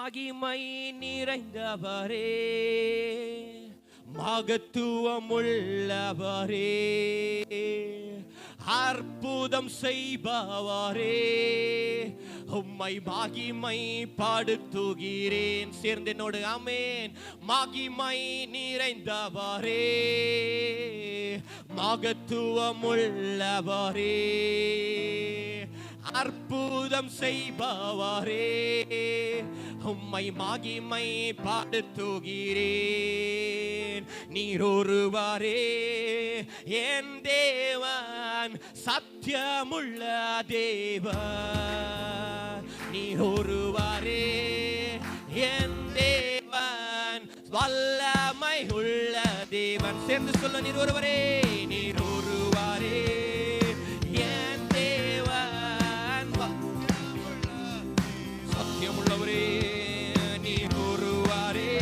மகிமை நிறைந்தவரே, மகத்துவம் உள்ளவரே, அற்புதம் செய்பவரே, உம்மை மகிமை படுத்துகிறேன். சேர்ந்து என்னோடு ஆமென். மகிமை நிறைந்தவரே, மகத்துவம் உள்ளவரே, அற்புதம் செய்பவரே, உம்மை மகிமை படுத்துகிறேன். நீர் ஒருவரே என் தேவன், சத்தியமுள்ள தேவன். நீர் ஒருவரே என் தேவன், வல்லமை உள்ள தேவன். சேர்ந்து சொல்ல, நீர் ஒருவரே, நீர் ஒருவரே என் தேவன், சத்தியமுள்ளவரே. நீர் ஒருவரே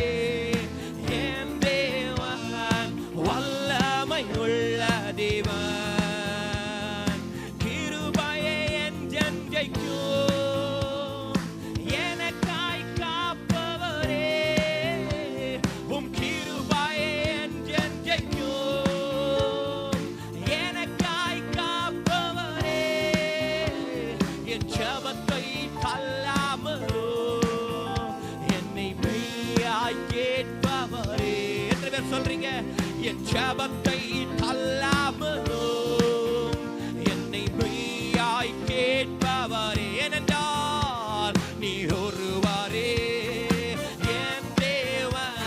என் தேவன், வல்லமை உள்ள தேவன். கிருபையை என் ஜென்றைக்கும் எனக்காய் காப்பவரே, உம் கிருபையை என் ஜென்றைக்கும் எனக்காய் காப்பவரே. என் ஜெபத்தை தள்ளாமலோ என்னை மெய்யாய் கேட்பவரே. எத்தனை பேர் சொல்றீங்க? என் ஜெபத்தை தள்ளாமலோ என்னை மெய்யாய் கேட்பவரே. ஏனென்றால் நீர் ஒருவரே என் தேவன்,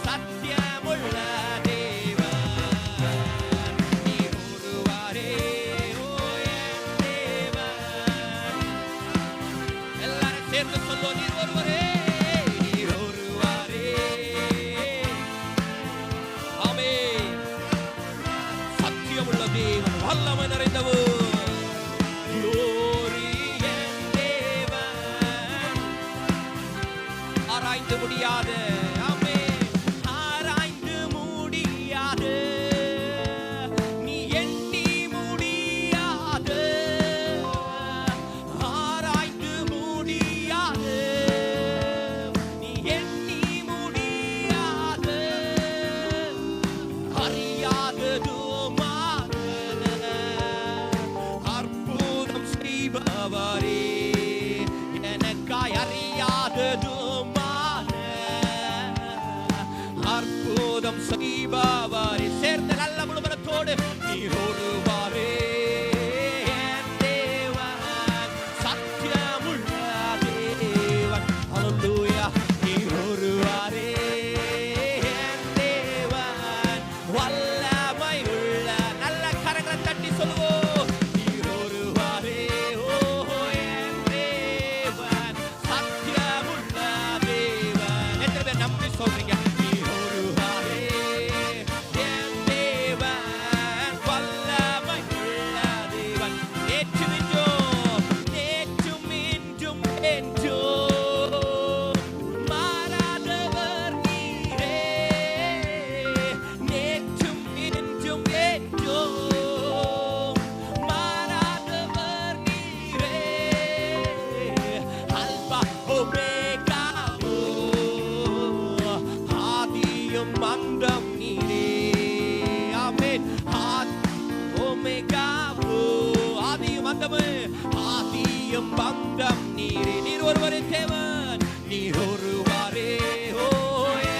சத்தியமுள்ள தேவன். நீர் ஒருவரே ஓ என் தேவன். எல்லாரும் சேர்ந்து சொல்லுவோம், நீர் ஒருவரே, நீர் ஒருவரே. ஆமென். சத்தியமுள்ள தேவன், வல்லமை நிறைந்தவர். Glory என் தேவன், ஆராய்ந்து முடியாத, ஆமென், ஆராய்ந்து முடியாத, நீ எண்ணி முடியாத, ஆராய்ந்து முடியாத, நீ எண்ணி முடியாத, அறியாததுமான அற்புதம் செய்பவரே, எனக்காய் அறியாததுமான அற்புதம் செய்பவரே. சேர்ந்த நல்ல முழுமனத்தோடு, நீர் ஒருவரே என் தேவன், சத்தியமுள்ள தேவன். ஹல்லேலூயா. நீர் ஒருவரே என் தேவன், வல்லமை உள்ள. நல்ல கரங்களை தட்டி சொல்லுவோம், நீர் ஒருவரே ஓ என் தேவன், சத்தியமுள்ள தேவன். எத்தனை பேர் நம்பி சொல்றீங்க? நீர் ஒருவரே என் தேவன், வல்லமை உள்ள தேவன். நேற்றும் இன்றும், நேற்றும் இன்றும் என்றும் மாறாதவர் நீரே. நேற்றும் இன்றும் என்றும் மாறாதவர் நீரே. அல்பா ஒமேகாவோ, ஆதியும் அந்தம் நீரே. ஆமென். ஒமேகாவோ, ஆதியும் அந்தமே, ஆதியும் அந்தம் நீரே. நீர் ஒருவரே தேவன், நீர் ஒருவரே ஓ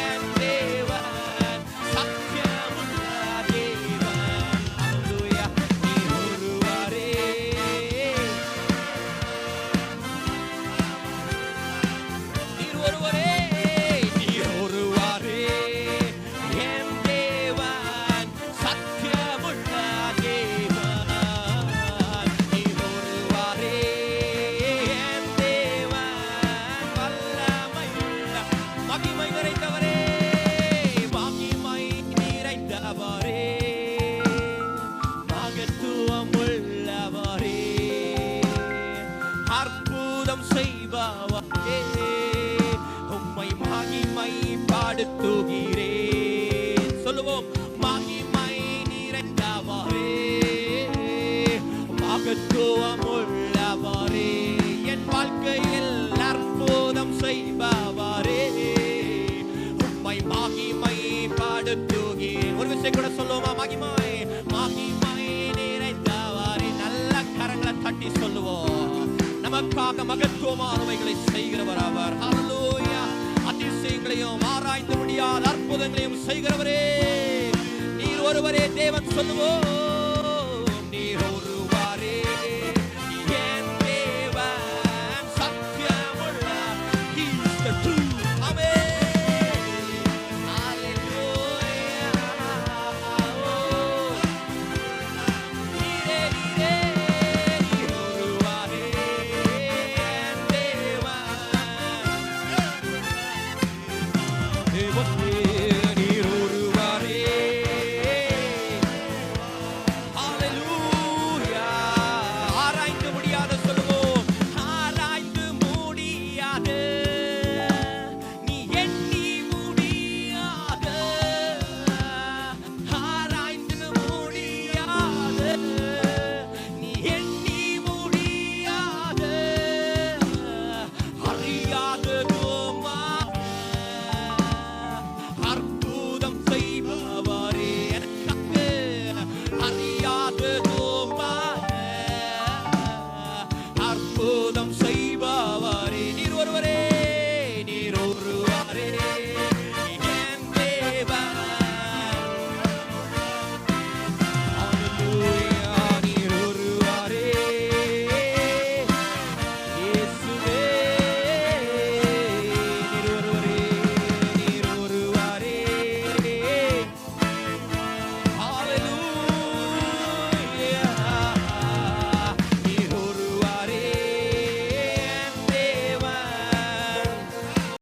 என் தேவன், சத்தியமுள்ள தேவன். ஹல்லேலூயா. நீர் ஒருவரே, நீர் ஒருவரே, நீர் ஒருவரே என் தேவன், சத்தியமுள்ள தேவன். நீர் ஒருவரே என் தேவன், வல்லமை உள்ள, மகிமை நிறைந்தவரே, மகிமை நிறைந்தவரே, மகத்துவம் உள்ளவரே, அற்புதம் செய்பவரே, மகத்துவமானவைகளை செய்கிறவர் அவர். ஹல்லேலூயா. அதிசயங்களையும் ஆராய்ந்து முடியாத அற்புதங்களையும் செய்கிறவரே நீர் ஒருவரே தேவன் சொல்லுவோம். நீர் ஒருவரே என் தேவன், சத்தியமுள்ள He is the true